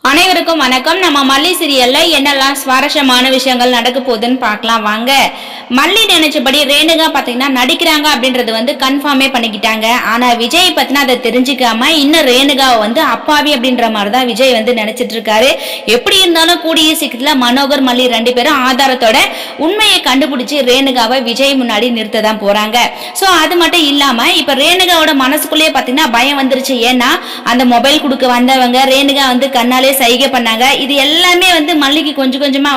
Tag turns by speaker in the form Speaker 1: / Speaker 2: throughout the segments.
Speaker 1: அனைவருக்கும் வணக்கம். நம்ம மல்லி சீரியல்ல என்னெல்லாம் சுவாரஸ்யமான விஷயங்கள் நடக்க போகுதுன்னு பார்க்கலாம் வாங்க. மல்லி நினைச்சபடி ரேணுகா பாத்தீங்கன்னா நடிக்கிறாங்க அப்படின்றது கன்ஃபார்மே பண்ணிக்கிட்டாங்க. ஆனா விஜய் பத்தினா அதை தெரிஞ்சுக்காம இன்னும் ரேணுகாவை அப்பாவி அப்படின்ற மாதிரிதான் விஜய் நினைச்சிட்டு இருக்காரு. எப்படி இருந்தாலும் கூடிய சீக்கிரத்துல மனோகர் மல்லி ரெண்டு பேரும் ஆதாரத்தோட உண்மையை கண்டுபிடிச்சு ரேணுகாவை விஜய் முன்னாடி நிறுத்ததான் போறாங்க. சோ அது மட்டும் இல்லாம இப்ப ரேணுகாவோட மனசுக்குள்ளேயே பாத்தீங்கன்னா பயம் வந்துருச்சு. ஏன்னா அந்த மொபைல் கொடுக்க வந்தவங்க ரேணுகா கண்ணாலே சைகை பண்ணாங்க. இது எல்லாமே மல்லிக்கு கொஞ்சம் கொஞ்சமா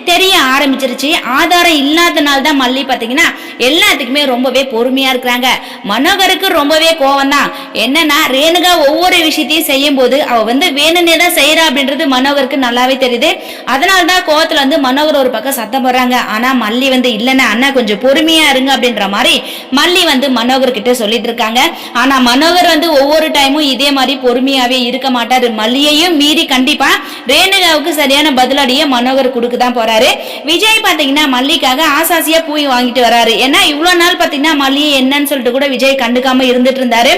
Speaker 1: தெரிய ஆரம்பிச்சிருச்சு. ஆதாரம் இல்லாதனால தான் மல்லி பாத்தீங்கன்னா எல்லாத்துக்குமே ரொம்பவே பொறுமையா இருக்கிறாங்க. மனோகருக்கு ரொம்பவே கோவம் தான். என்னன்னா ரேணுகா ஒவ்வொரு விஷயத்தையும் செய்யும் போது அவ வேணும்னே தான் செய்யறா அப்படின்றது மனோகருக்கு நல்லாவே தெரியுது. அதனாலதான் கோவத்துல மனோகர் ஒரு பக்கம் சத்தம் போடுறாங்க. ஆனா மல்லி இல்லன்னா அண்ணா கொஞ்சம் பொறுமையா இருங்க அப்படின்ற மாதிரி மல்லி மனோகர் கிட்ட சொல்லிட்டு இருக்காங்க. ஆனா மனோகர் ஒவ்வொரு டைமும் இதே மாதிரி பொறுமையாவே இருக்க மாட்டாரு. மல்லியையும் மீறி கண்டிப்பா ரேணுகாவுக்கு சரியான பதிலடியை மனோகர் கொடுக்கதான் போறாரு. விஜய் பாத்தீங்கன்னா மல்லிக்காக ஆசாசியா பூய் வாங்கிட்டு வராரு. ஏன்னா இவ்வளவு நாள் பாத்தீங்கன்னா மல்லியை என்னன்னு சொல்லிட்டு கூட விஜய் கண்டுக்காம இருந்துட்டு இருந்தாரு.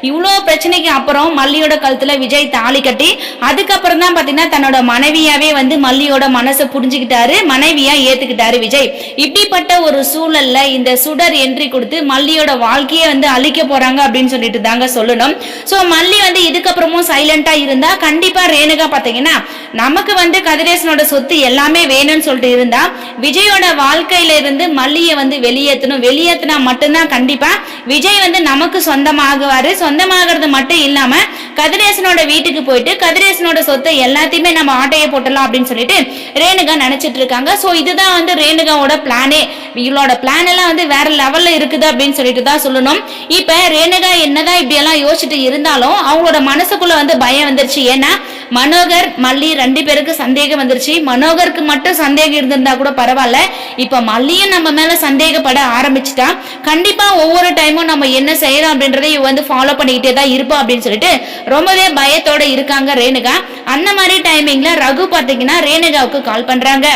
Speaker 1: இவ்வளவு பிரச்சனைக்கு அப்புறம் மல்லியோட கழுத்துல விஜய் தாலி கட்டி அதுக்கப்புறம் தான் பாத்தீங்கன்னா தன்னோட மனைவியாவே மல்லியோட மனசை புரிஞ்சுக்கிட்டாரு, மனைவியா ஏத்துக்கிட்டாரு விஜய். இப்படிப்பட்ட ஒரு சூழல்ல இந்த சுடர் என்ட்ரி கொடுத்து மல்லியோட வாழ்க்கையை அழிக்க போறாங்க அப்படின்னு சொல்லிட்டு தாங்க சொல்லணும். சோ மல்லி இதுக்கப்புறமும் சைலண்டா இருந்தா கண்டிப்பா ரேணுகா பாத்தீங்கன்னா நமக்கு கதிரேசனோட சொத்து எல்லாமே வேணும்னு சொல்லிட்டு இருந்தா விஜயோட வாழ்க்கையில இருந்து மல்லியை வெளியேற்றணும். வெளியேற்றினா மட்டும்தான் கண்டிப்பா விஜய் நமக்கு சொந்தமாகுவாரு. சொந்தமாகிறது மட்டும் இல்லாம கதிரேசனோட வீட்டுக்கு போயிட்டு கதிரேசனோட சொத்தை எல்லாத்தையுமே நம்ம ஆட்டையை போட்டலாம் அப்படின்னு சொல்லிட்டு ரேணுகா நினைச்சிட்டு இருக்காங்க. சோ இதுதான் ரேணுகாவோட பிளானே. இவளோட பிளான் எல்லாம் வேற லெவல்ல இருக்குது அப்படின்னு சொல்லிட்டு தான் சொல்லணும். இப்ப ரேணுகா என்னதான் இப்படி எல்லாம் யோசிச்சுட்டு இருந்தாலும் அவங்களோட மனசுக்குள்ள பயம் வந்துருச்சு. ஏன்னா மனோகர் மல்லி ரெண்டு பேருக்கு சந்தேகம் வந்துருச்சு. மனோகருக்கு மட்டும் சந்தேகம் இருந்திருந்தா கூட பரவாயில்ல, இப்ப மல்லியும் நம்ம மேல சந்தேகப்பட ஆரம்பிச்சுட்டா கண்டிப்பா ஒவ்வொரு டைமும் நம்ம என்ன செய்யறோம் அப்படின்றத இவ ஃபாலோ பண்ணிக்கிட்டே தான் இருப்போம் அப்படின்னு சொல்லிட்டு ரொம்பவே பயத்தோட இருக்காங்க ரேணுகா. அந்த மாதிரி டைமிங்ல ரகு பாத்தீங்கன்னா ரேணுகாவுக்கு கால் பண்றாங்க.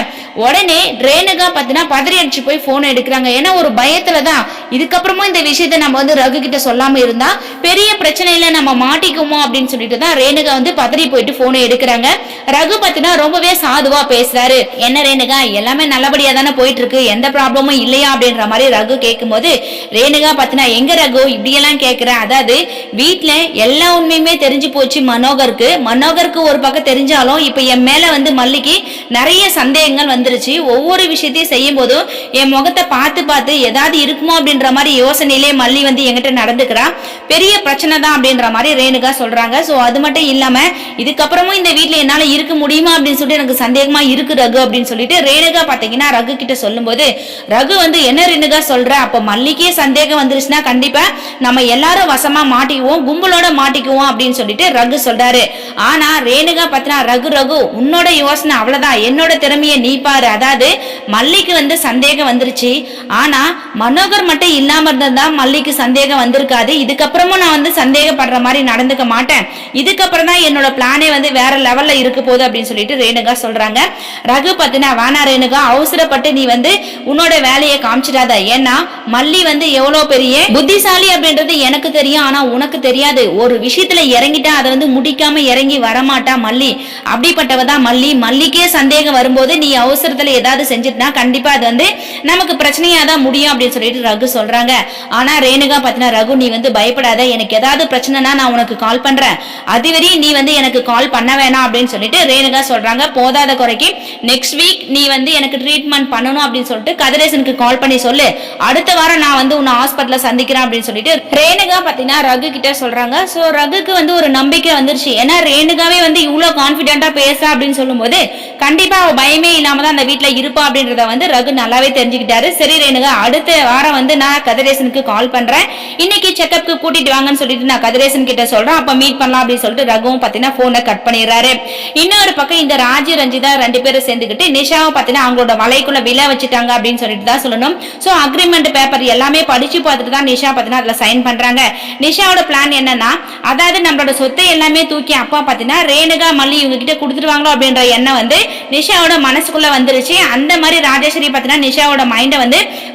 Speaker 1: உடனே ரேணுகா பாத்தீங்கன்னா பதறி அடிச்சு போய் போன் எடுக்கிறாங்க. ஏன்னா ஒரு பயத்துலதான் இதுக்கப்புறமும் இந்த விஷயத்த நம்ம ரகு கிட்ட சொல்லாம இருந்தா பெரிய பிரச்சனையில நம்ம மாட்டிக்குமோ அப்படின்னு சொல்லிட்டு தான் ரேணுகா பதறி போயிட்டு போனை எடுக்கிறாங்க. ரகு பாத்தீங்கன்னா ரொம்பவே சாதுவா பேசுறாரு. என்ன ரேணுகா எல்லாமே நல்லபடியா தானே போயிட்டு இருக்கு, எந்த ப்ராப்ளமும் இல்லையா அப்படின்ற மாதிரி ரகு கேட்கும் போது ரேணுகா பாத்தீங்கன்னா எங்க ரகு இப்படி எல்லாம் கேக்குற, அதாவது வீட்டுல எல்லா உண்மையுமே தெரிஞ்சு போச்சு மனோகருக்கு ஒரு பக்கம் தெரிஞ்சாலும் இப்ப என் மேல மல்லிக்கு நிறைய சந்தேகங்கள் வந்துருச்சு. ஒவ்வொரு விஷயத்தையும் செய்யும் போதும் என் முகத்தை பார்த்து பார்த்து ஏதாவது இருக்குமோ அப்படின்ற மாதிரி யோசனையிலே மல்லி என்கிட்ட நடந்துக்கிறா. பெரிய பிரச்சனை தான் அப்படின்ற மாதிரி ரேணுகா சொல்றாங்க. சோ அது மட்டும் இல்லாம இதுக்கப்புறமும் இந்த வீட்டுல என்னால இருக்க முடியுமா அப்படின்னு சொல்லிட்டு எனக்கு சந்தேகமா இருக்கு ரகு அப்படின்னு சொல்லிட்டு ரேணுகா பாத்தீங்கன்னா ரகு கிட்ட சொல்லும் போது ரகு என்ன ரேணுகா சொல்ற, அப்ப மல்லிக்கே சந்தேகம் வந்துருச்சுன்னா கண்டிப்பா நம்ம எல்லாரும் வசமா மாட்டிக்குவோம், கும்பலோட மாட்டிக்குவோம் அப்படின்னு சொல்லிட்டு ரகு சொல்றாரு. ஆனா ரேணுகா பாத்தீங்கன்னா ரகு உன்னோட யோசனை அவ்வளவுதான், என்னோட திறமைய நீ பாரு. அதாவது மல்லிக்கு சந்தேகம் வந்துருச்சு, ஆனா மனோகர் மட்டும் இல்லாம இருந்தா மல்லிக்கு சந்தேகம் வந்திருக்காது. இதுக்கப்புறமும் நான் சந்தேகப்படுற மாதிரி நடந்துக்க மாட்டேன். இதுக்கப்புறம் தான் என்னோட பிளானே வேற லெவல்ல இருக்க போகுது அப்படின்னு சொல்லிட்டு ரேணுகா சொல்றாங்க. ரகு பாத்தீங்கன்னா வேணா ரேணுகா, அவசரப்பட்டு நீ உன்னோட வேலையை காமிச்சிடாத. ஏன்னா மல்லி எவ்வளவு பெரிய புத்திசாலி அப்படின்றது எனக்கு தெரியும், ஆனா உனக்கு தெரியாது. ஒரு விஷயத்துல இறங்கிட்டா அதை முடிக்காம இறங்கி வரமாட்டா மல்லி. அப்படிப்பட்டவதான் மல்லி. மல்லிக்கே சந்தேகம் வரும்போது நீ அவசரத்துல ஏதாவது செஞ்சிட்டா கண்டிப்பா அது நமக்கு பிரச்சனையா தான் முடியும் அப்படின்னு சொல்லிட்டு ரகு சொல்றாங்க. ஆனா ரேணுகா பாத்தீங்கன்னா ரகு நீ பயப்படாத, எனக்கு ஏதாவது பிரச்சனைனா நான் உனக்கு கால் பண்றேன், அதுவரையும் நீ எனக்கு கால் பண்ண வேணாம் அப்படின்னு சொல்லிட்டு ரேணுகா சொல்றாங்க. போதாத குறைக்கு நெக்ஸ்ட் வீக் நீ எனக்கு ட்ரீட்மெண்ட் பண்ணணும் அப்படின்னு சொல்லிட்டு கதிரேசனுக்கு கால் பண்ணி சொல்லு, அடுத்த வாரம் நான் உன்னை ஹாஸ்பிட்டல்ல சந்திக்கிறேன் அப்படின்னு சொல்லிட்டு ரேணுகா பாத்தீங்கன்னா ரகு கிட்ட சொல்றாங்க. சோ ரகுக்கு ஒரு நம்பிக்கை வந்துருச்சு. ஏன்னா ரேணுகாவே இவ்வளவு கான்பிடென்டா பேசுறா அப்படின்னு சொல்லும் போது கண்டிப்பா அவ பயமே இல்லாம தான் அந்த வீட்டுல இருப்பா அப்படின்றத ரகு நல்லாவே தெரிஞ்சுக்கிட்டாரு. சரி ரேணுகா, அடுத்த வாரம் நான் கதிரேசனுக்கு கால் பண்றேன், இன்னைக்கு செக்அப்க்கு கூட்டிட்டு வாங்கன்னு சொல்லிட்டு நான் கதிரேசன் கிட்ட சொல்றேன், அப்ப மீட் பண்ணலாம் அப்படின்னு சொல்லிட்டு ரகுவும் பாத்தீங்கன்னா போனை கட் பண்ணிடுறாரு. இன்னொரு பக்கம் இந்த ராஜி ரஞ்சிதா ரெண்டு பேரும் சேர்ந்துக்கிட்டு நிஷாவை பாத்தீங்கன்னா அவங்களோட வலைக்குள்ள விலை வச்சுட்டாங்க அப்படின்னு சொல்லிட்டு தான் சொல்லணும். சோ அக்ரிமெண்ட் பேப்பர் எல்லாமே படிச்சு பார்த்துட்டு தான் நிஷா பாத்தீங்கன்னா அதுல சைன் பண்றாங்க. நிஷாவோட பிளான் என்னன்னா, அதாவது நம்மளோட சொத்தை எல்லாமே தூக்கி அப்பா பாத்தீங்கன்னா ரேணுகா மல்லி இவங்க கிட்ட கொடுத்துருவாங்களோ அப்படின்ற எண்ணம் நிஷாவோட மனசுக்குள்ள வந்துருச்சு. அந்த மாதிரி ராஜேஸ்வரி பாத்தீங்கன்னா நிஷாவோட மைண்ட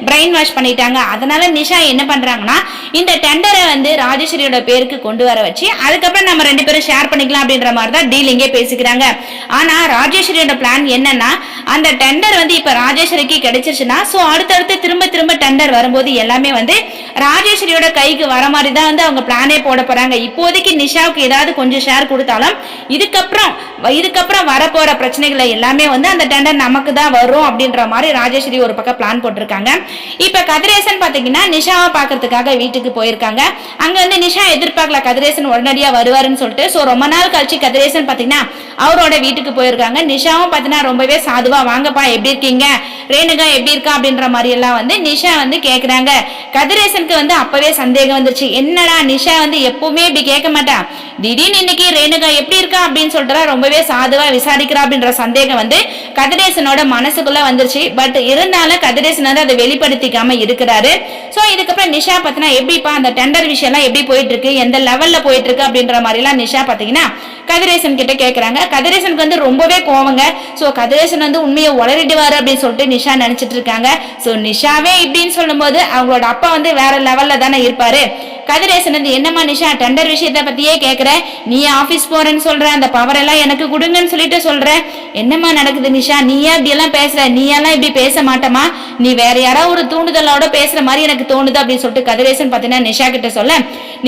Speaker 1: பிரெயின் வாஷ் பண்ணிட்டாங்க. அதனால நிஷா என்ன பண்றாங்கன்னா இந்த டெண்டரை ராஜேஸ்வரியோட பேருக்கு கொண்டு வர வச்சு அதுக்கப்புறம் நம்ம ரெண்டு பேரும் ஷேர் பண்ணிக்கலாம் அப்படின்ற மாதிரி தான் டீலிங்கே பேசிக்கிறாங்க. இருக்காங்க. ஆனா ராஜேஸ்வரியோட பிளான் என்னன்னா, அந்த டெண்டர் வந்து இப்ப ராஜேஸ்வரிக்கு கிடைச்சிருச்சுன்னா சோ அடுத்தடுத்து திரும்ப திரும்ப டெண்டர் வரும்போது எல்லாமே வந்து ராஜேஸ்வரியோட கைக்கு வர மாதிரி தான் வந்து அவங்க பிளானே போட போறாங்க. இப்போதைக்கு நிஷாவுக்கு ஏதாவது கொஞ்சம் ஷேர் கொடுத்தாலும் இதுக்கப்புறம் வரப்போற பிரச்சனைகளை எல்லாமே வந்து அந்த டெண்டர் நமக்கு தான் வரும் அப்படின்ற மாதிரி ராஜேஸ்வரி ஒரு பக்கம் பிளான் போட்டிருக்காங்க. இப்ப கதிரேசன் பாத்தீங்கன்னா நிஷாவை பாக்குறதுக்காக வீட்டுக்கு போயிருக்காங்க. அங்க வந்து நிஷா எதிர்பார்க்கல கதிரேசன் உடனடியா வருவாருன்னு சொல்லிட்டு சோ ரொம்ப நாள் கழிச்சு கதிரேசன் பாத்தீங்கன்னா அவரோட வீட்டுக்கு போயிருக்காங்க. நிஷாவும் பாத்தீங்கன்னா ரொம்பவே சாதுவா வாங்கப்பா எப்படி இருக்கீங்க, ரேணுகா எப்படி இருக்கா அப்படின்ற மாதிரி எல்லாம் வந்து நிஷா வந்து கேக்குறாங்க. கதிரேசனுக்கு வந்து அப்பவே சந்தேகம் வந்துருச்சு. என்னடா நிஷா வந்து எப்பவுமே இப்படி கேட்க மாட்டா, திடீர்னு இன்னைக்கு ரேணுகா எப்படி இருக்கா அப்படின்னு சொல்றா, ரொம்பவே சாதுவா விசாரிக்கிறா அப்படின்ற சந்தேகம் வந்து கதிரேசனோட மனசுக்குள்ள வந்துருச்சு. பட் இருந்தாலும் கதிரேசன் வந்து அதை வெளிப்படுத்திக்காம இருக்கிறாரு. சோ இதுக்கப்புறம் நிஷா பாத்தீங்கன்னா எப்படிப்பா அந்த டெண்டர் விஷயம் எல்லாம் எப்படி போயிட்டு இருக்கு, எந்த லெவல்ல போயிட்டு இருக்கு அப்படின்ற மாதிரி எல்லாம் நிஷா பாத்தீங்கன்னா கதிரேசன் கிட்ட கேக்குறாங்க. கதிரேசனுக்கு வந்து ரொம்பவே கோவங்க. சோ கதிரேசன் வந்து உண்மையை உளறிடுவாரு அப்படின்னு சொல்லிட்டு நிஷா நினைச்சிட்டு இருக்காங்க. சோ நிஷாவே இப்படின்னு சொல்லும் போது அவங்களோட அப்பா வந்து வேற லெவல்ல தானே இருப்பாரு. கதிரேசன் வந்து என்னம்மா நிஷா டெண்டர் விஷயத்தை பத்தியே கேக்குற, நீ ஆபீஸ் போறேன்னு சொல்ற, அந்த பவர் எல்லாம் எனக்கு கொடுங்கன்னு சொல்லிட்டு சொல்ற, என்னம்மா நடக்குது நிஷா, நீயா இப்படி எல்லாம் பேசுற, நீ எல்லாம் இப்படி பேச மாட்டமா, நீ வேற யாராவது ஒரு தூண்டுதலோட பேசுற மாதிரி எனக்கு தோணுது அப்படின்னு சொல்லிட்டு கதிரேசன் பாத்தீங்கன்னா நிஷா கிட்ட சொல்ல,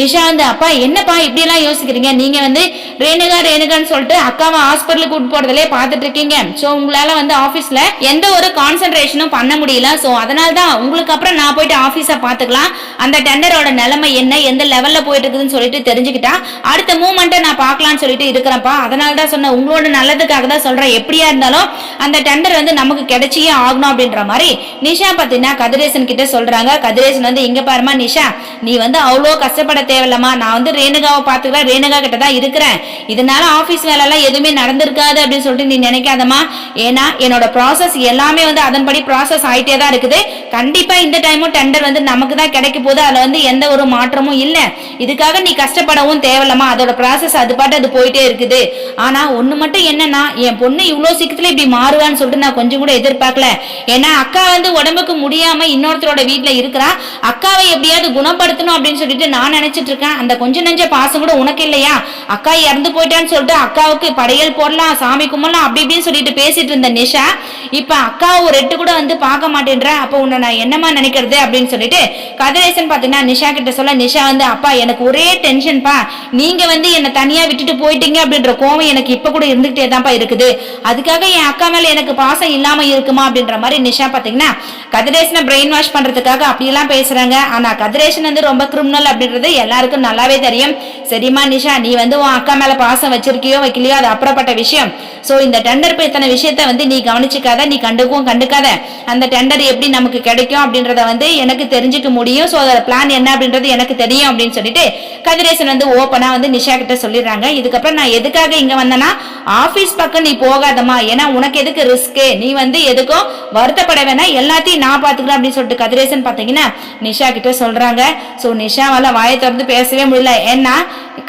Speaker 1: நிஷா வந்து அப்பா என்னப்பா இப்படி எல்லாம் யோசிக்கிறீங்க, நீங்க வந்து ரேணுகான்னு சொல்லிட்டு அக்காவை ஹாஸ்பிட்டலுக்கு கூட்டு போறதுலே பாத்துட்டு இருக்கீங்க. சோ உங்களால வந்து ஆபீஸ்ல எந்த ஒரு கான்சென்ட்ரேஷனும் பண்ண முடியல. சோ அதனாலதான் உங்களுக்கு அப்புறம் நான் போயிட்டு ஆபீஸ பாத்துக்கலாம், அந்த டெண்டரோட நிலைமை என்ன எந்த லெவல்ல போயிட்டு இருக்குதுன்னு சொல்லிட்டு தெரிஞ்சுக்கிட்டா அடுத்த மூவ்மெண்ட்டை நான் பார்க்கலாம்னு சொல்லிட்டு இருக்கிறேன்ப்பா. அதனால தான் சொன்னேன், உங்களோட நல்லதுக்காக தான் சொல்றேன், எப்படியா இருந்தாலும் அந்த டெண்டர் வந்து நமக்கு கிடைச்சியே ஆகணும் அப்படின்ற மாதிரி நிஷா பாத்தீங்கன்னா கதிரேசன் கிட்ட சொல்றாங்க. கதிரேசன் வந்து இங்க பாருமா நிஷா, நீ வந்து அவ்வளோ கஷ்டப்பட தேவையில்லமா, நான் வந்து ரேணுகாவை பாத்துக்கிறேன், ரேணுகா கிட்ட தான் இருக்கிறேன், இதனால ஆபீஸ் வேலை எல்லாம் எதுவுமே நடந்திருக்காது அப்படின்னு சொல்லிட்டு நீ நினைக்காதமா. ஏன்னா என்னோட ப்ராசஸ் எல்லாமே வந்து அதன்படி ப்ராசஸ் ஆயிட்டே தான் இருக்குது. கண்டிப்பா இந்த டைமும் டெண்டர் வந்து நமக்கு தான் கிடைக்க போகுது, அதுல வந்து எந்த ஒரு மாற்றமும் இல்ல, இதுக்காக நீ கஷ்டப்படவும் தேவையில்லமா, அதோட ப்ராசஸ் அது பாட்டு அது போயிட்டே இருக்குது. ஆனா ஒண்ணு மட்டும் என்னன்னா, என் பொண்ணு இவ்வளவு சீக்கிரத்துல இப்படி மாறுவான்னு சொல்லிட்டு நான் கொஞ்சம் கூட எதிர்பார்க்கல. ஏன்னா அக்கா வந்து உடம்புக்கு முடியாம இன்னொருத்தரோட வீட்டுல இருக்கிறா, அக்காவை எப்படியாவது குணப்படுத்தணும் அப்படின்னு சொல்லிட்டு நான் நினைச்சிட்டு இருக்கேன். அந்த கொஞ்சம் நெஞ்ச பாசம் கூட உனக்கு இல்லையா, அக்கா இறந்து போயிட்டான்னு சொல்லிட்டு அக்காவுக்கு படையல் போடலாம், சாமி கும்பலாம் அப்படி இப்படின்னு சொல்லிட்டு பேசிட்டு இருந்த நிஷா இப்ப அக்காவை ஒரு எட்டு கூட வந்து பார்க்க மாட்டேன்ற, அப்ப உன்னை நான் என்னமா நினைக்கிறது அப்படின்னு சொல்லிட்டு கதிரேசன் பாத்தீங்கன்னா நிஷா கிட்ட சொல்ல, நிஷா வந்து அப்பா எனக்கு ஒரே டென்ஷன்பா, நீங்க வந்து என்ன தனியா விட்டுட்டு போயிட்டீங்க அப்படின்ற கோவம் எனக்கு இப்ப கூட இருந்துகிட்டே தான்ப்பா இருக்குது, அதுக்காக என் அக்கா மேல எனக்கு பாசம் இல்லாம இருக்குமா அப்படின்ற மாதிரி நிஷா பாத்தீங்கன்னா கதிரேசனை பிரெயின் வாஷ் பண்றதுக்காக அப்படியெல்லாம் பேசுறாங்க. ஆனா கதிரேசன் வந்து ரொம்ப கிரிமினல் அப்படின்றது எல்லாருக்கும் நல்லாவே தெரியும். சரிமா நிஷா, நீ வந்து உன் அக்கா மேல பாசம் வச்சிருக்கியோ வைக்கலையோ அது அப்புறப்பட்ட விஷயம். சோ இந்த டெண்டர் பத்தின விஷயத்த வந்து நீ கவனிச்சுக்காத, நீ கண்டுக்காத, அந்த டெண்டர் எப்படி நமக்கு கிடைக்கும் அப்படின்றத வந்து எனக்கு தெரிஞ்சுக்க முடியும். சோ அதோட பிளான் என்ன அப்படின்றது எனக்கு தெரியும் அப்படின்னு சொல்லிட்டு கதிரேசன் வந்து ஓப்பனா வந்து நிஷா கிட்ட சொல்லிடுறாங்க. இதுக்கப்புறம் நான் எதுக்காக இங்க வந்தேன்னா, ஆபீஸ் பக்கம் நீ போகாதமா, ஏன்னா உனக்கு எதுக்கு ரிஸ்க், நீ வந்து எதுக்கும் வருத்தப்பட வேணாம், எல்லாத்தையும் நான் பாத்துக்கிறேன் அப்படின்னு சொல்லிட்டு கதிரேசன் பாத்தீங்கன்னா நிஷா கிட்ட சொல்றாங்க. சோ நிஷாவால வாயை திறந்து பேசவே முடியல. ஏன்னா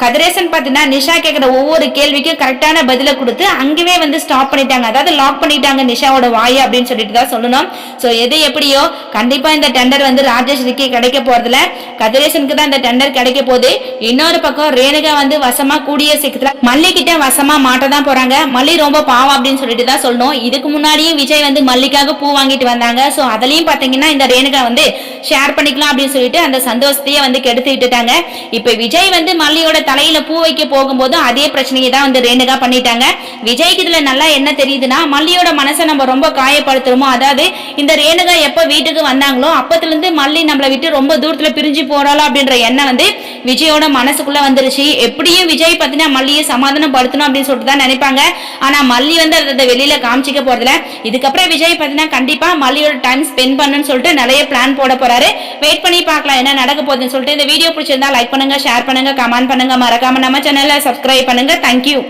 Speaker 1: கதிரேசன் பாத்தீங்கன்னா நிஷா கேட்கிற ஒவ்வொரு கேள்விக்கும் கரெக்டான பதில கொடுத்து அங்கவே வந்து ஸ்டாப் பண்ணிட்டாங்க, அதாவது லாக் பண்ணிட்டாங்க நிஷாவோட வாயை அப்படின்னு சொல்லிட்டு தான் சொல்லணும். சோ எது எப்படியோ கண்டிப்பா இந்த டெண்டர் வந்து ராஜேஸ்வரிக்கு கிடைக்க போறதுல கதிரேசனுக்கு தான் இந்த டெண்டர் கிடைக்க போகுது. இன்னொரு பக்கம் ரேணுகா வந்து வசமா கூடிய சீக்கிரத்துல மல்லி கிட்ட வசமா மாட்டதான் போறாங்க. மல்லி ரொம்ப பாவம் அப்படின்னு சொல்லிட்டு தான் சொல்லணும். இதுக்கு முன்னாடியும் விஜய் வந்து மல்லிக்காக பூ வாங்கிட்டு வந்தாங்க. சோ அதுலயும் பாத்தீங்கன்னா இந்த ரேணுகா வந்து ஷேர் பண்ணிக்கலாம் அப்படின்னு சொல்லிட்டு அந்த சந்தோஷத்தையே வந்து கெடுத்து விட்டுட்டாங்க. இப்ப விஜய் வந்து மல்லியோட தலையில பூ வைக்க போகும்போது அதே பிரச்சனையை தான் வந்து ரேணுகா பண்ணிட்டாங்க. விஜய்க்கு இதுல நல்லா என்ன தெரியுதுன்னா, மல்லியோட மனசை நம்ம ரொம்ப காயப்படுத்துறோமோ, அதாவது இந்த ரேணுகா எப்ப வீட்டுக்கு வந்தாங்களோ அப்பத்துல இருந்து மல்லி நம்மளை விட்டு ரொம்ப தூரத்துல பிரிஞ்சு போறாளோ அப்படின்ற எண்ணம் வந்து விஜயோட மனசுக்குள்ள வந்துருச்சு. எப்படியும் விஜய் பத்தினா மல்லியை சமாதானம் படுத்தணும் அப்படின்னு சொல்லிட்டு தான் நினைப்பாங்க. ஆனா மல்லி வந்து அதை வெளியில காமிச்சிக்க போறதுல. இதுக்கப்புறம் விஜய் பத்தினா கண்டிப்பா மல்லியோட டைம் ஸ்பெண்ட் பண்ணுன்னு சொல்லிட்டு நிறைய பிளான் போட போறாரு. வெயிட் பண்ணி பார்க்கலாம் என்ன நடக்க போகுதுன்னு சொல்லிட்டு. இந்த வீடியோ பிடிச்சிருந்தா லைக் பண்ணுங்க, ஷேர் பண்ணுங்க, கமெண்ட் பண்ணுங்க, மறக்காம நம்ம சேனலை சப்ஸ்கிரைப் பண்ணுங்க. தேங்க்யூ.